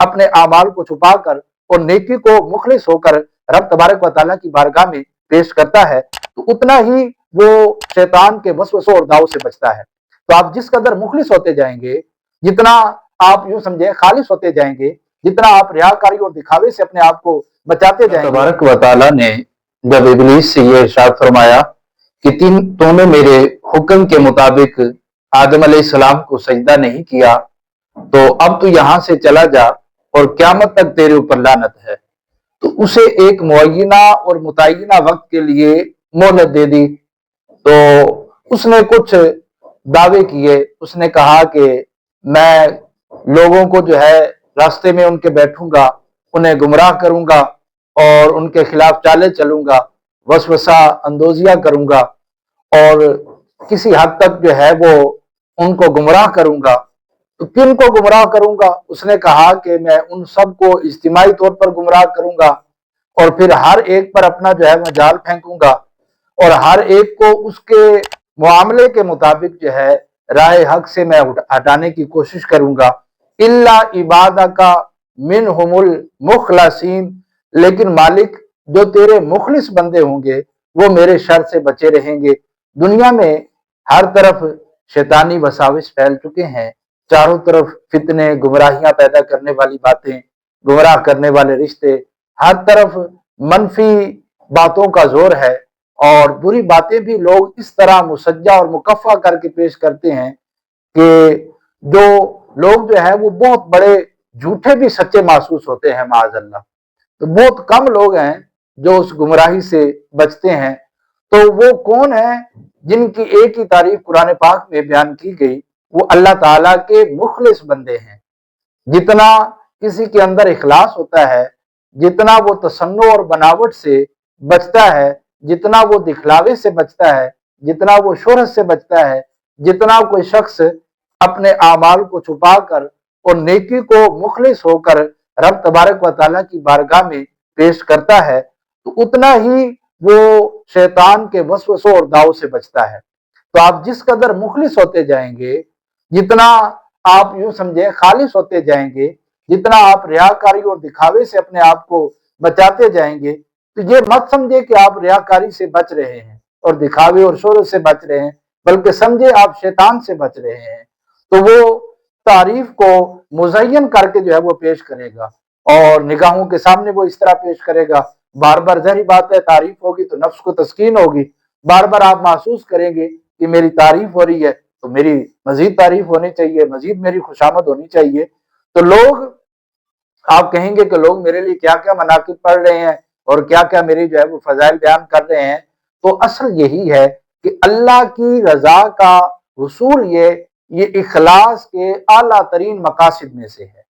اپنے اعمال کو چھپا کر اور نیکی کو مخلص ہو کر رب تبارک و تعالیٰ کی بارگاہ میں پیش کرتا ہے تو اتنا ہی وہ شیطان کے وسوسوں اور داؤ سے بچتا ہے۔ تو آپ جس قدر مخلص ہوتے جائیں گے، جتنا آپ یوں سمجھیں خالص ہوتے جائیں گے، جتنا آپ ریاکاری اور دکھاوے سے اپنے آپ کو بچاتے جائیں گے۔ تبارک و تعالیٰ نے جب ابلیس سے یہ ارشاد فرمایا کہ تو نے میرے حکم کے مطابق آدم علیہ السلام کو سجدہ نہیں کیا، تو اب تو یہاں سے چلا جا اور قیامت تک تیرے اوپر لعنت ہے، تو اسے ایک معینہ اور متعینہ وقت کے لیے مہلت دے دی۔ تو اس نے کچھ دعوے کیے، اس نے کہا کہ میں لوگوں کو جو ہے راستے میں ان کے بیٹھوں گا، انہیں گمراہ کروں گا اور ان کے خلاف چالیں چلوں گا، وسوسہ اندوزیاں کروں گا اور کسی حد تک جو ہے وہ ان کو گمراہ کروں گا۔ تو کن کو گمراہ کروں گا؟ اس نے کہا کہ میں ان سب کو اجتماعی طور پر گمراہ کروں گا اور پھر ہر ایک پر اپنا جو ہے میں جال پھینکوں گا اور ہر ایک کو اس کے معاملے کے مطابق جو ہے راہ حق سے میں ہٹانے کی کوشش کروں گا۔ الا عبادک منہم المخلصین، لیکن مالک جو تیرے مخلص بندے ہوں گے وہ میرے شر سے بچے رہیں گے۔ دنیا میں ہر طرف شیطانی وساوس پھیل چکے ہیں، چاروں طرف فتنے، گمراہیاں پیدا کرنے والی باتیں، گمراہ کرنے والے رشتے، ہر طرف منفی باتوں کا زور ہے اور بری باتیں بھی لوگ اس طرح مسجع اور مکفہ کر کے پیش کرتے ہیں کہ جو لوگ جو ہے وہ بہت بڑے جھوٹے بھی سچے محسوس ہوتے ہیں معاذ اللہ۔ تو بہت کم لوگ ہیں جو اس گمراہی سے بچتے ہیں۔ تو وہ کون ہیں جن کی ایک ہی تعریف قرآن پاک میں بیان کی گئی؟ وہ اللہ تعالیٰ کے مخلص بندے ہیں۔ جتنا کسی کے اندر اخلاص ہوتا ہے، جتنا وہ تصنع اور بناوٹ سے بچتا ہے، جتنا وہ دکھلاوے سے بچتا ہے، جتنا وہ شہرت سے بچتا ہے، جتنا کوئی شخص اپنے اعمال کو چھپا کر اور نیکی کو مخلص ہو کر رب تبارک و تعالیٰ کی بارگاہ میں پیش کرتا ہے تو اتنا ہی وہ شیطان کے وسوسوں اور داؤ سے بچتا ہے۔ تو آپ جس قدر مخلص ہوتے جائیں گے، جتنا آپ یوں سمجھیں خالص ہوتے جائیں گے، جتنا آپ ریاکاری اور دکھاوے سے اپنے آپ کو بچاتے جائیں گے، تو یہ مت سمجھے کہ آپ ریاکاری سے بچ رہے ہیں اور دکھاوے اور شہرت سے بچ رہے ہیں، بلکہ سمجھے آپ شیطان سے بچ رہے ہیں۔ تو وہ تعریف کو مزین کر کے جو ہے وہ پیش کرے گا اور نگاہوں کے سامنے وہ اس طرح پیش کرے گا، بار بار ظاہری بات ہے تعریف ہوگی تو نفس کو تسکین ہوگی، بار بار آپ محسوس کریں گے کہ میری تعریف ہو رہی ہے تو میری مزید تعریف ہونی چاہیے، مزید میری خوشامد ہونی چاہیے۔ تو لوگ، آپ کہیں گے کہ لوگ میرے لیے کیا کیا مناقب پڑھ رہے ہیں اور کیا کیا میری جو ہے وہ فضائل بیان کر رہے ہیں، تو اصل یہی ہے کہ اللہ کی رضا کا حصول یہ اخلاص کے اعلیٰ ترین مقاصد میں سے ہے۔